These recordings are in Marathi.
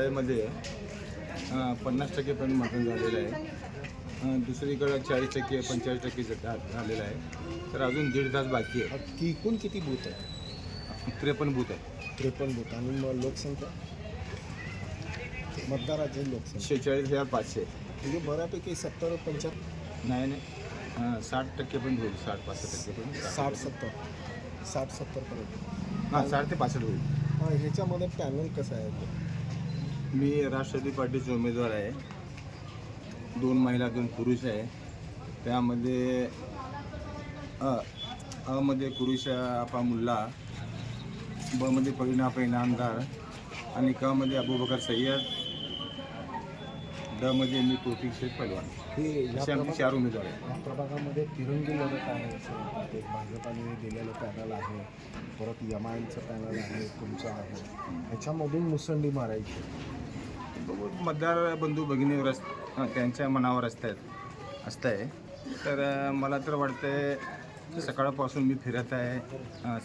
शेचाळीसमध्ये 50% पण मतदान झालेलं आहे. दुसरीकडं 40% 45% झालेलं आहे. तर अजून दीड तास बाकी आहे. की एकूण किती बूथ आहे? 53 बूथ आहे. 53 बूथ आणि मग लोकसंख्या मतदाराची लोकसंख्या 46,500. म्हणजे बऱ्यापैकी 70-75 नाही 60% पण होईल. 60-65% पण 60-70 पर्यंत. 60 ते 65 होईल. ह्याच्यामध्ये पॅनल कसं आहे ते? मी राष्ट्रवादी पार्टीचे उमेदवार आहे. 2 महिला 2 पुरुष आहे. त्यामध्ये मध्ये कुरुशा आपा मुल्ला, बमध्ये परीना आपा इनामदार आणि मध्ये अबूबकर सय्यद, मध्ये मी तोफिक शेख पहलवान. असे आमचे 4 उमेदवार आहेत. या प्रभागामध्ये तिरंगी लढत आहे. एक भाजपाने दिलेलं पॅनल आहे, परत एमआयएमचं पॅनल आहे, तुमचं आहे. ह्याच्यामधून मुसंडी मारायची. मतदार बंधू भगिनीवर त्यांच्या मनावर असतंय. तर मला तर वाटतंय सकाळपासून मी फिरत आहे,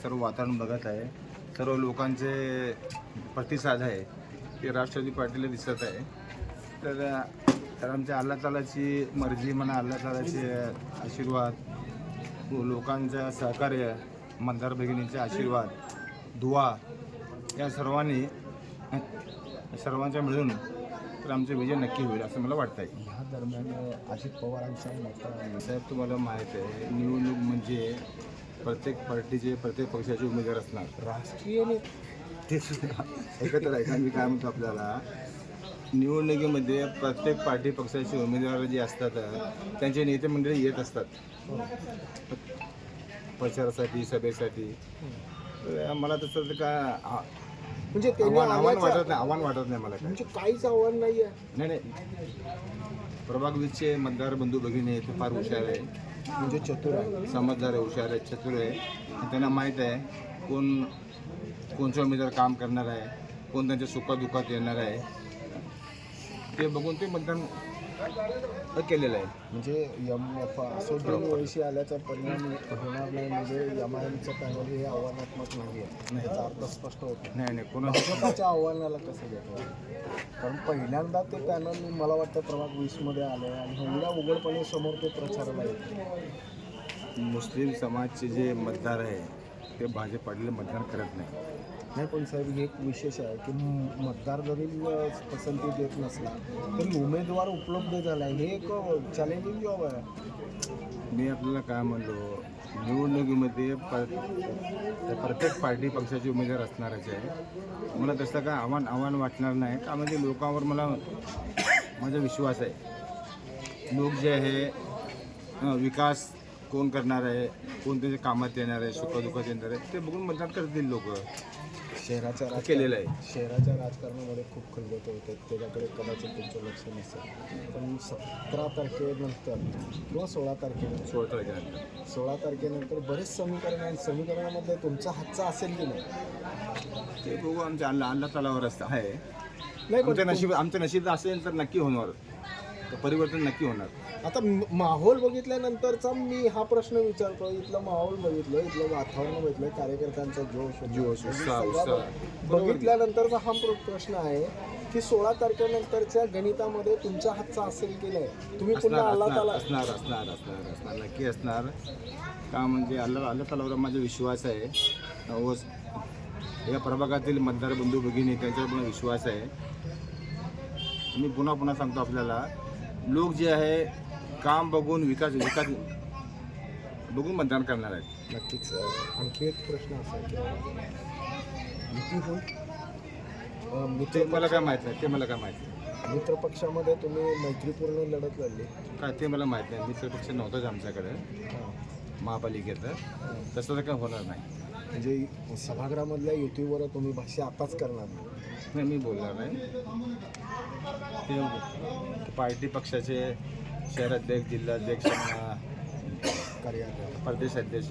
सर्व वातावरण बघत आहे, सर्व लोकांचे प्रतिसाद आहे ते राष्ट्रवादी पार्टीला दिसत आहे. तर आमच्या अल्लाह तालाची मर्जी म्हणा, अल्लाह तालाचे आशीर्वाद, लोकांचं सहकार्य, मतदार भगिनींचे आशीर्वाद, दुआ या सर्वांच्या मिळून तर आमचं विजय नक्की होईल असं मला वाटतं आहे. ह्या दरम्यान अजित पवारांचा मत साहेब, तुम्हाला माहीत आहे निवडणूक म्हणजे प्रत्येक पार्टीचे प्रत्येक पक्षाचे उमेदवार असणार. राष्ट्रीय ते सुद्धा एकत्र आहे का? मी काय म्हणतो, आपल्याला निवडणुकीमध्ये प्रत्येक पार्टी पक्षाचे उमेदवार जे असतात त्यांचे नेते मंडळी येत असतात प्रचारासाठी, सभेसाठी. मला तसं का म्हणजे आव्हान वाटत नाही मला. म्हणजे काहीच आव्हान नाही आहे. नाही प्रभाग 20चे मतदार बंधू भगिनी ते फार हुशार आहे, म्हणजे चतुर आहे, समजदार आहे, हुशार आहे, चतुर आहे. त्यांना माहीत आहे कोणचा उमेदवार काम करणार आहे, कोण त्यांच्या सुखादुखात येणार आहे, ते बघून ते मतदान केलेलं आहे. म्हणजे असोदीन वयशी आल्याचा परिणाम होणार नाही. म्हणजे एमआयएमचं पॅनल हे आव्हानात्मक नाही आहे, याचा अर्थ स्पष्ट होतो. नाही भाजपाच्या आव्हानाला कसं घेतो? कारण पहिल्यांदा ते पॅनल मला वाटतं प्रभाग 20मध्ये आलं आहे आणि एवढ्या उघडपणे समोर ते प्रचाराला येतो. मुस्लिम समाजचे जे मतदार आहे ते भाजप पार्टीला मतदान करत नाही. पण साहेब, हे एक विशेष आहे की मतदार जरी पसंती देत नसला तरी उमेदवार उपलब्ध झाला आहे. हे एक चॅलेंजिंग जॉब आहे. मी आपल्याला काय म्हणलो, निवडणुकीमध्ये प्रत्येक पार्टी पक्षाचे उमेदवार असणारच आहे. मला तसं काय आव्हान वाटणार नाही. त्यामध्ये लोकांवर माझा विश्वास आहे. लोक जे आहे विकास कोण करणार आहे, कोण त्याच्या कामात येणार आहे, सुखदुःखात येणार आहे, ते बघून मतदान करतील लोक. शहराच्या केलेलं आहे. शहराच्या राजकारणामध्ये खूप खलबतं होते, त्याच्याकडे कदाचित तुमचं लक्ष नसेल. पण 17 तारखेनंतर किंवा 16 तारखेनंतर बरेच समीकरणामध्ये तुमचा हातचा असेल की नाही ते बघू. आमच्या अल्लाह तालावर आहे. नाही, आमचं नशीब असेल तर नक्की होणार, परिवर्तन नक्की होणार. आता माहोल बघितल्यानंतरचा मी हा प्रश्न विचारतो. इथलं माहोल बघितलं, इथलं वातावरण बघितलं, कार्यकर्त्यांचा जोश बघितल्यानंतरचा हा प्रश्न आहे की 16 तारखेनंतरच्या गणितामध्ये तुमच्या हातचा असेल की नाही? तुम्ही पुन्हा असणार नक्की असणार. का म्हणजे अल्लाह तालावर माझा विश्वास आहे व या प्रभागातील मतदार बंधू भगिनी त्यांच्यावर पण विश्वास आहे. मी पुन्हा सांगतो, आपल्याला लोक जे आहे काम बघून विकास बघून मतदान करणार आहेत. नक्कीच. आणखी एक प्रश्न असा की ते मला काय माहीत नाही. मित्र पक्षामध्ये तुम्ही मैत्रीपूर्ण लढत लढली काय ते मला माहीत नाही. मित्रपक्ष नव्हताच आमच्याकडे महापालिकेचं, तसं तर काय होणार नाही. म्हणजे सभागृहामधल्या युतीवर तुम्ही भाष्य आताच करणार नाही, मी बोलणार नाही. ते पार्टी पक्षाचे शहराध्यक्ष, जिल्हाध्यक्ष, कार्यालय, प्रदेश अध्यक्ष,